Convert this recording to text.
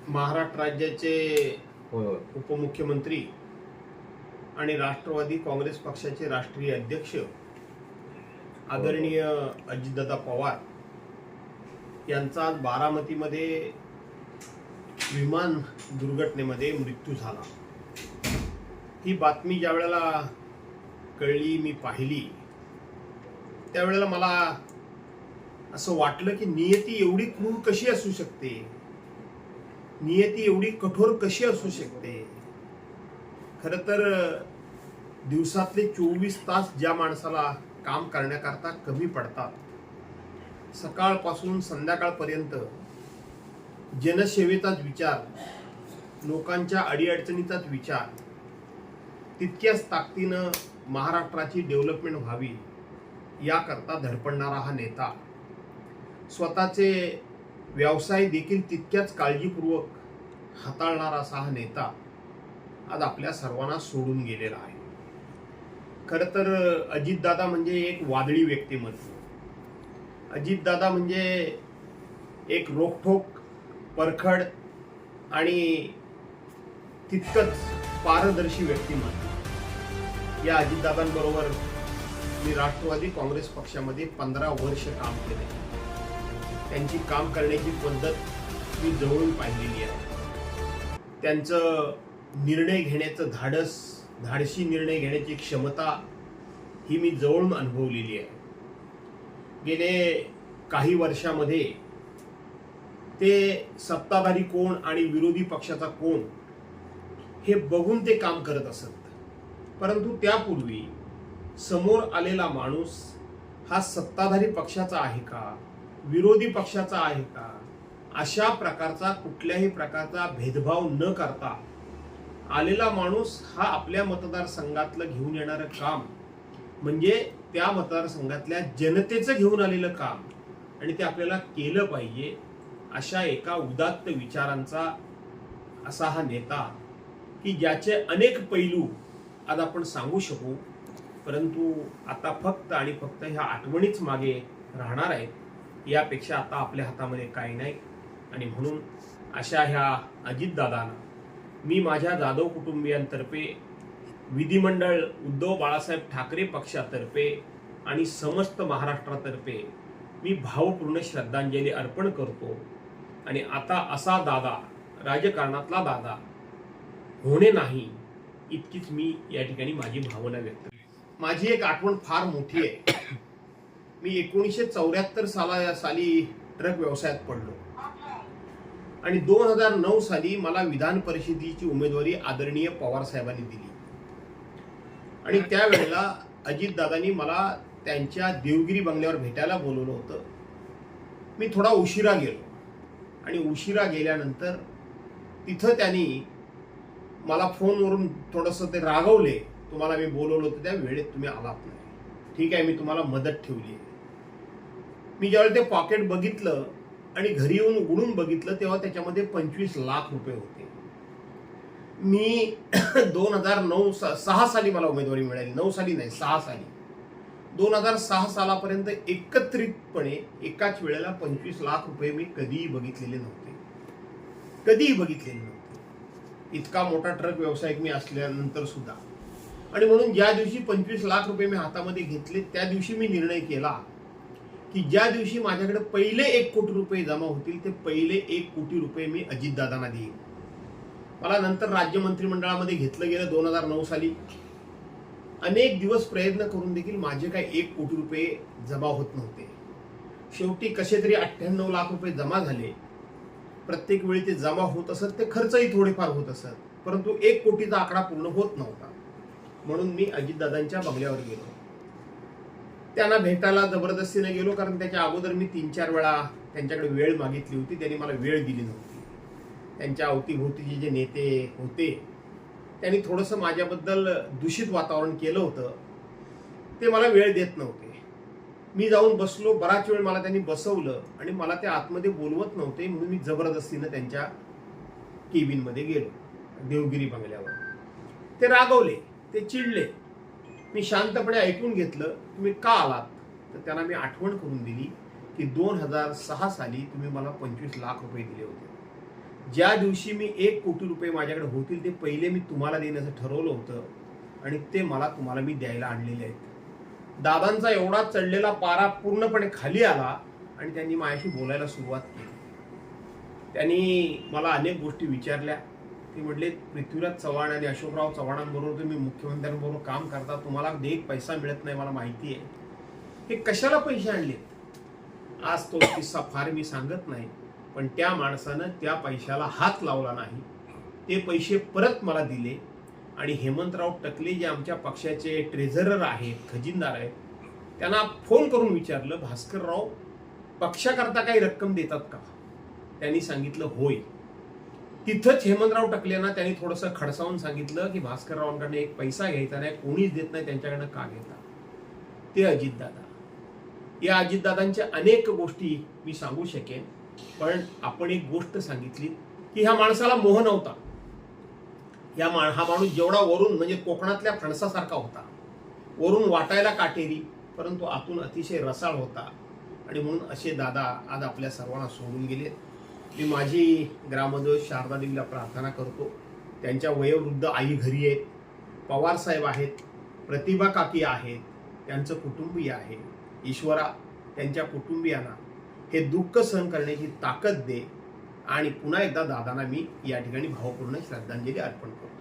महाराष्ट्र राज्याचे उपमुख्यमंत्री आणि राष्ट्रवादी काँग्रेस पक्षाचे राष्ट्रीय अध्यक्ष आदरणीय अजितदादा पवार यांचा आज बारामतीमध्ये विमान दुर्घटनेमध्ये मृत्यू झाला। ही बातमी ज्या वेळेला कळली, मी पाहिली, त्यावेळेला मला असं वाटलं की नियती एवढी क्रूर कशी असू शकते, नियती एवढी कठोर कशी असू शकते। खरं तर दिवसातले 24 तास ज्या माणसाला काम करण्याकरता कमी पडतात, सकाळपासून संध्याकाळपर्यंत जनसेवेचाच विचार, लोकांच्या अडीअडचणीचाच विचार, तितक्याच ताकदीनं महाराष्ट्राची डेव्हलपमेंट व्हावी याकरता धडपडणारा हा नेता, स्वतःचे व्यवसाय देखील तितक्याच काळजीपूर्वक हाताळणारा असा हा नेता आज आपल्या सर्वांना सोडून गेलेला आहे। खरं तर अजितदादा म्हणजे एक वादळी व्यक्तिमत्व, अजितदादा म्हणजे एक रोखठोक, परखड आणि तितकंच पारदर्शी व्यक्तिमत्व। या अजितदादांबरोबर मी राष्ट्रवादी काँग्रेस पक्षामध्ये 15 वर्ष काम केले। त्यांची काम करण्याची पद्धत मी जवळून पाहिलेली आहे। त्यांचं निर्णय घेण्याचं धाडसी निर्णय घेण्याची क्षमता ही मी जवळून अनुभवलेली आहे। गेले काही वर्षामध्ये ते सत्ताधारी कोण आणि विरोधी पक्षाचा कोण हे बघून ते काम करत असत, परंतु त्यापूर्वी समोर आलेला माणूस हा सत्ताधारी पक्षाचा आहे का, विरोधी पक्षाचा आहे का, अशा प्रकारचा कुठल्याही प्रकारचा भेदभाव न करता आलेला माणूस हा आपल्या मतदारसंघातलं घेऊन येणारं काम म्हणजे त्या मतदारसंघातल्या जनतेचं घेऊन आलेलं काम, आणि ते आपल्याला केलं पाहिजे अशा एका उदात्त विचारांचा असा हा नेता की ज्याचे अनेक पैलू आज आपण सांगू शकू, परंतु आता फक्त आणि फक्त ह्या आठवणीच मागे राहणार आहेत, यापेक्षा आता आपल्या हातामध्ये काही नाही। आणि म्हणून अशा ह्या अजितदादांना मी माझ्या जाधव कुटुंबियांतर्फे, विधिमंडळ उद्धव बाळासाहेब ठाकरे पक्षातर्फे आणि समस्त महाराष्ट्रातर्फे मी भावपूर्ण श्रद्धांजली अर्पण करतो। आणि आता असा दादा, राजकारणातला दादा होणे नाही इतकीच मी या ठिकाणी माझी भावना व्यक्त करतो। माझी एक आठवण फार मोठी आहे। मी 1974 साली ट्रक व्यवसायात पडलो आणि 2009 साली मला विधान परिषदेची उमेदवारी आदरणीय पवार साहेबांनी दिली। आणि त्यावेळेला अजितदादांनी मला त्यांच्या देवगिरी बंगल्यावर भेटायला बोलवलं होतं। मी थोडा उशिरा गेलो आणि उशिरा गेल्यानंतर तिथं त्यांनी मला फोनवरून थोडंसं ते रागवले, तुम्हाला मी बोलवलं होतं त्या वेळेत तुम्ही आलात नाही, ठीक आहे मी तुम्हाला मदत ठेवली आहे। मी ज्यावेळेला ते पॉकेट बघितलं आणि घरी येऊन उघडून बघितलं तेव्हा त्याच्यामध्ये 25 लाख रुपये होते। मी 2006 साली मला उमेदवारी मिळाली, 9 साली नाही 6 साली, 2006 सालापर्यंत एकत्रितपणे एकाच वेळेला 25 लाख रुपये मी कधीही बघितलेले नव्हते, कधीही बघितलेले नव्हते। इतका मोठा ट्रक व्यावसायिक मी असल्यानंतर सुद्धा। आणि म्हणून ज्या दिवशी 25 लाख रुपये मी हातामध्ये घेतले त्या दिवशी मी निर्णय केला की ज्या दिवशी माझ्याकडे पहिले 1 कोटी रुपये जमा होतील ते पहिले 1 कोटी रुपये मी अजितदादांना देईन। मला नंतर राज्य मंत्रिमंडळामध्ये घेतलं गेलं 2009 साली। अनेक दिवस प्रयत्न करून देखील माझे काही 1 कोटी रुपये जमा होत नव्हते। शेवटी कसे तरी 98 लाख रुपये जमा झाले। प्रत्येक वेळी ते जमा होत असत, ते खर्चही थोडेफार होत असत, परंतु 1 कोटीचा आकडा पूर्ण होत नव्हता। म्हणून मी अजितदादांच्या बंगल्यावर गेलो, त्यांना भेटायला जबरदस्तीने गेलो, कारण त्याच्या अगोदर मी 3-4 वेळा त्यांच्याकडे वेळ मागितली होती, त्यांनी मला वेळ दिली नव्हती। त्यांच्या अवतीभोवतीचे जे नेते होते त्यांनी थोडंसं माझ्याबद्दल दूषित वातावरण केलं होतं, ते मला वेळ देत नव्हते। मी जाऊन बसलो, बराच वेळ मला त्यांनी बसवलं आणि मला ते आतमध्ये बोलवत नव्हते, म्हणून मी जबरदस्तीनं त्यांच्या केबिनमध्ये गेलो, देवगिरी बंगल्यावर। ते रागवले, ते चिडले। मी शांतपणे ऐकून घेतलं, तुम्ही का आलात? तर त्यांना मी आठवण करून दिली की 2006 साली तुम्ही मला 25 लाख रुपये दिले होते, ज्या दिवशी मी 1 कोटी रुपये माझ्याकडे होतील ते पहिले मी तुम्हाला देण्याचं ठरवलं होतं आणि ते तुम्हाला मी द्यायला आणलेले आहेत. दादांचा एवढा चढलेला पारा पूर्णपणे खाली आला आणि त्यांनी माझ्याशी बोलायला सुरुवात केली. त्यांनी मला अनेक गोष्टी विचारल्या. ते म्हटले, पृथ्वीराज चव्हाण आणि अशोकराव चव्हाणांबरोबर तुम्ही मुख्यमंत्र्यांबरोबर काम करता, तुम्हाला अगदी एक पैसा मिळत नाही, मला माहिती आहे. हे कशाला पैसे आणलेत? आज तो किस्सा फार मी सांगत नाही, पण त्या माणसानं त्या पैशाला हात लावला नाही. ते पैसे परत मला दिले आणि हेमंतराव टकले जे आमच्या पक्षाचे ट्रेझरर आहेत, खजिनदार आहेत, त्यांना फोन करून विचारलं, भास्करराव पक्षाकरता काही रक्कम देतात का? त्यांनी सांगितलं होय. तिथंच हेमंतराव टकलेंना त्यांनी थोडंसं खडसावून सांगितलं की भास्कररावांकडे एक पैसा घ्यायचा नाही, कोणीच देत नाही, त्यांच्याकडनं का घेता? ते अजितदादा. या अजितदादांच्या अनेक गोष्टी मी सांगू शकेन, पण आपण एक गोष्ट सांगितली की ह्या माणसाला मोह नव्हता. हा माणूस जेवढा वरून म्हणजे कोकणातल्या फणसासारखा होता, वरून वाटायला काटेरी परंतु आतून अतिशय रसाळ होता आणि म्हणून असे दादा आज आपल्या सर्वांना सोडून गेले. मी माझी ग्रामदेवत शारदा देवीला प्रार्थना करतो. त्यांच्या वयोवृद्ध आई घरी आहेत, पवार साहेब आहेत, प्रतिभा काकी आहेत, त्यांचं कुटुंबीय आहे. ईश्वरा त्यांच्या कुटुंबियांना हे दुःख सहन करण्याची ताकद दे आणि पुन्हा एकदा दादांना मी या ठिकाणी भावपूर्ण श्रद्धांजली अर्पण करतो.